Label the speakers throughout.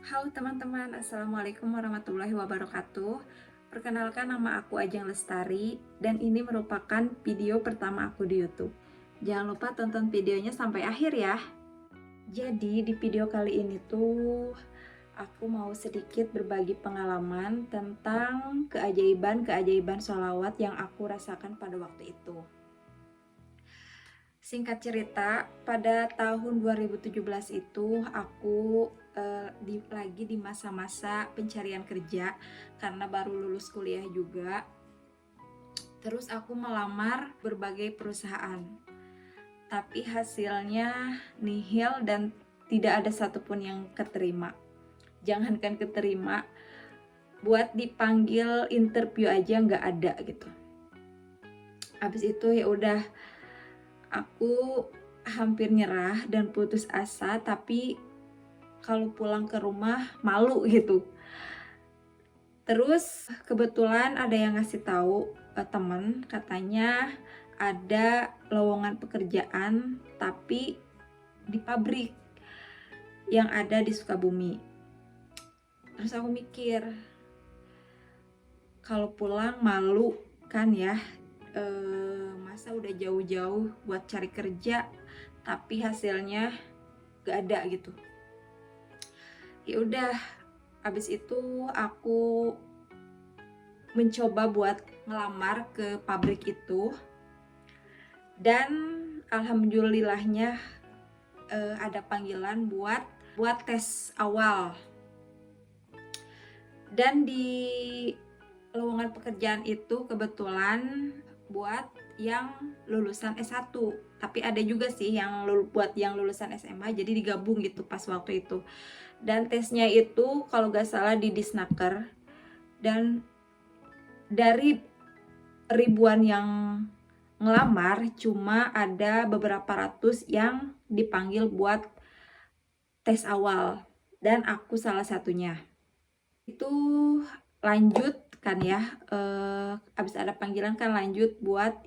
Speaker 1: Halo teman-teman, Assalamualaikum warahmatullahi wabarakatuh. Perkenalkan, nama aku Ajeng Lestari dan ini merupakan video pertama aku di YouTube. Jangan lupa tonton videonya sampai akhir ya. Jadi di video kali ini tuh aku mau sedikit berbagi pengalaman tentang keajaiban-keajaiban sholawat yang aku rasakan pada waktu itu. Singkat cerita, pada tahun 2017 itu aku lagi di masa-masa pencarian kerja karena baru lulus kuliah juga. Terus aku melamar berbagai perusahaan, tapi hasilnya nihil dan tidak ada satupun yang keterima. Jangankan keterima, buat dipanggil interview aja nggak ada gitu. Habis itu ya udah, aku hampir nyerah dan putus asa, tapi kalau pulang ke rumah malu gitu. Terus kebetulan ada yang ngasih tahu teman, katanya ada lowongan pekerjaan tapi di pabrik yang ada di Sukabumi. Terus aku mikir, kalau pulang malu kan ya, masa udah jauh-jauh buat cari kerja tapi hasilnya gak ada gitu. Ya udah, habis itu aku mencoba buat ngelamar ke pabrik itu dan alhamdulillahnya ada panggilan buat tes awal. Dan di lowongan pekerjaan itu kebetulan buat yang lulusan S1, tapi ada juga sih yang buat yang lulusan SMA, jadi digabung gitu pas waktu itu. Dan tesnya itu kalau gak salah di Disnaker, dan dari ribuan yang ngelamar cuma ada beberapa ratus yang dipanggil buat tes awal dan aku salah satunya. Itu lanjut kan ya, abis ada panggilan kan lanjut buat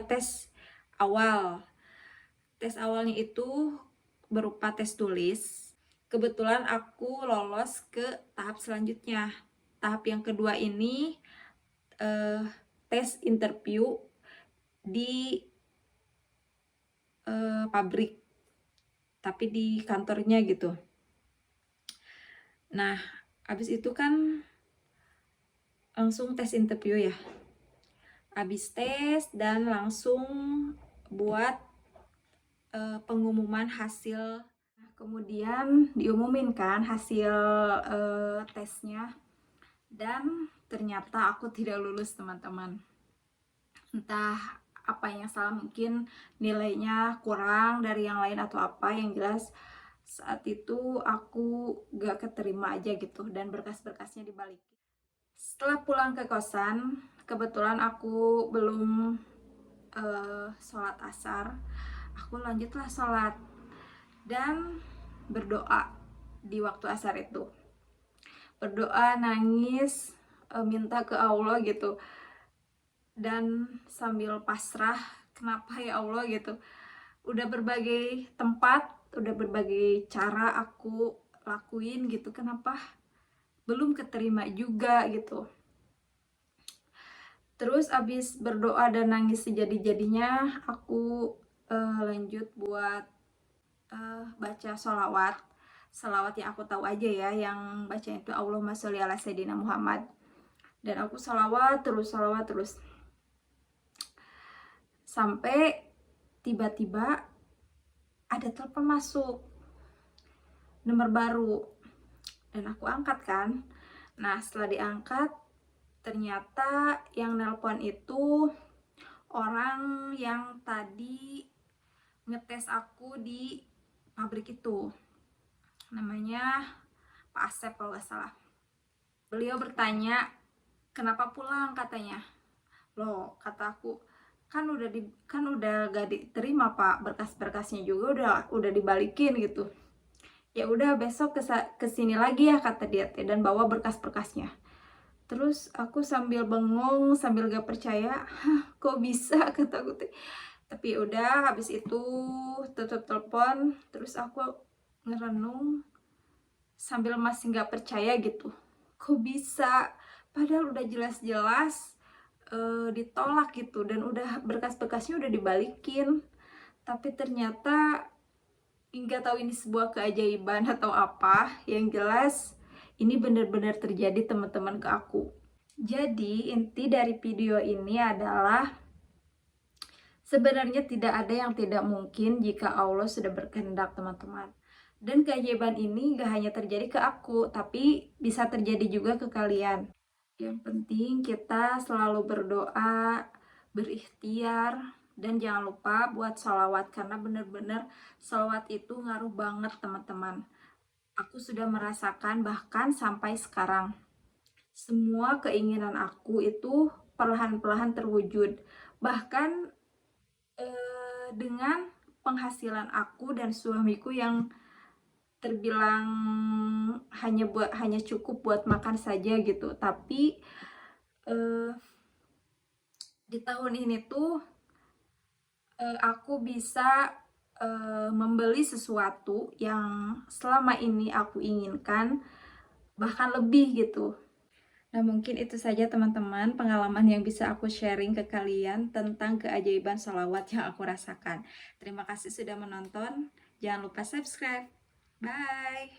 Speaker 1: tes awal. Tes awalnya itu berupa tes tulis. Kebetulan aku lolos ke tahap selanjutnya. Tahap yang kedua ini tes interview di pabrik, tapi di kantornya gitu. Nah, habis itu kan langsung tes interview ya. Habis tes dan langsung buat pengumuman hasil. Kemudian diumumin kan hasil tesnya, dan ternyata aku tidak lulus teman-teman. Entah apa yang salah, mungkin nilainya kurang dari yang lain atau apa, yang jelas saat itu aku gak keterima aja gitu dan berkas-berkasnya dibalikin. Setelah pulang ke kosan, kebetulan aku belum sholat asar, aku lanjutlah sholat dan berdoa di waktu asar itu. Berdoa, nangis, minta ke Allah gitu, dan sambil pasrah, kenapa ya Allah gitu. Udah berbagai tempat, udah berbagai cara aku lakuin gitu, kenapa belum keterima juga gitu. Terus abis berdoa dan nangis sejadi-jadinya, aku lanjut buat baca sholawat. Sholawat yang aku tahu aja ya, yang baca itu Allahumma sholli ala sayyidina Muhammad. Dan aku sholawat terus sampai tiba-tiba ada telepon masuk, nomor baru, dan aku angkat kan. Nah, setelah diangkat, ternyata yang nelpon itu orang yang tadi ngetes aku di pabrik itu. Namanya Pak Asep kalau nggak salah. Beliau bertanya, kenapa pulang katanya. Loh, kata aku, kan udah gak diterima Pak, berkas-berkasnya juga udah dibalikin gitu. Ya udah, besok kesini lagi ya kata dia dan bawa berkas-berkasnya. Terus aku sambil bengong, sambil gak percaya, kok bisa kata aku. Tapi udah, habis itu tutup telepon, terus aku ngerenung sambil masih nggak percaya gitu. Kok bisa? Padahal udah jelas-jelas ditolak gitu, dan udah berkas-berkasnya udah dibalikin. Tapi ternyata nggak tahu ini sebuah keajaiban atau apa. Yang jelas ini benar-benar terjadi teman-teman ke aku. Jadi inti dari video ini adalah sebenarnya tidak ada yang tidak mungkin jika Allah sudah berkehendak, teman-teman. Dan keajaiban ini gak hanya terjadi ke aku, tapi bisa terjadi juga ke kalian. Yang penting kita selalu berdoa, berikhtiar, dan jangan lupa buat sholawat, karena bener-bener sholawat itu ngaruh banget, teman-teman. Aku sudah merasakan bahkan sampai sekarang. Semua keinginan aku itu perlahan-lahan terwujud. Bahkan dengan penghasilan aku dan suamiku yang terbilang hanya cukup buat makan saja gitu, tapi di tahun ini tuh aku bisa membeli sesuatu yang selama ini aku inginkan, bahkan lebih gitu. Nah, mungkin itu saja teman-teman pengalaman yang bisa aku sharing ke kalian tentang keajaiban sholawat yang aku rasakan. Terima kasih sudah menonton. Jangan lupa subscribe. Bye!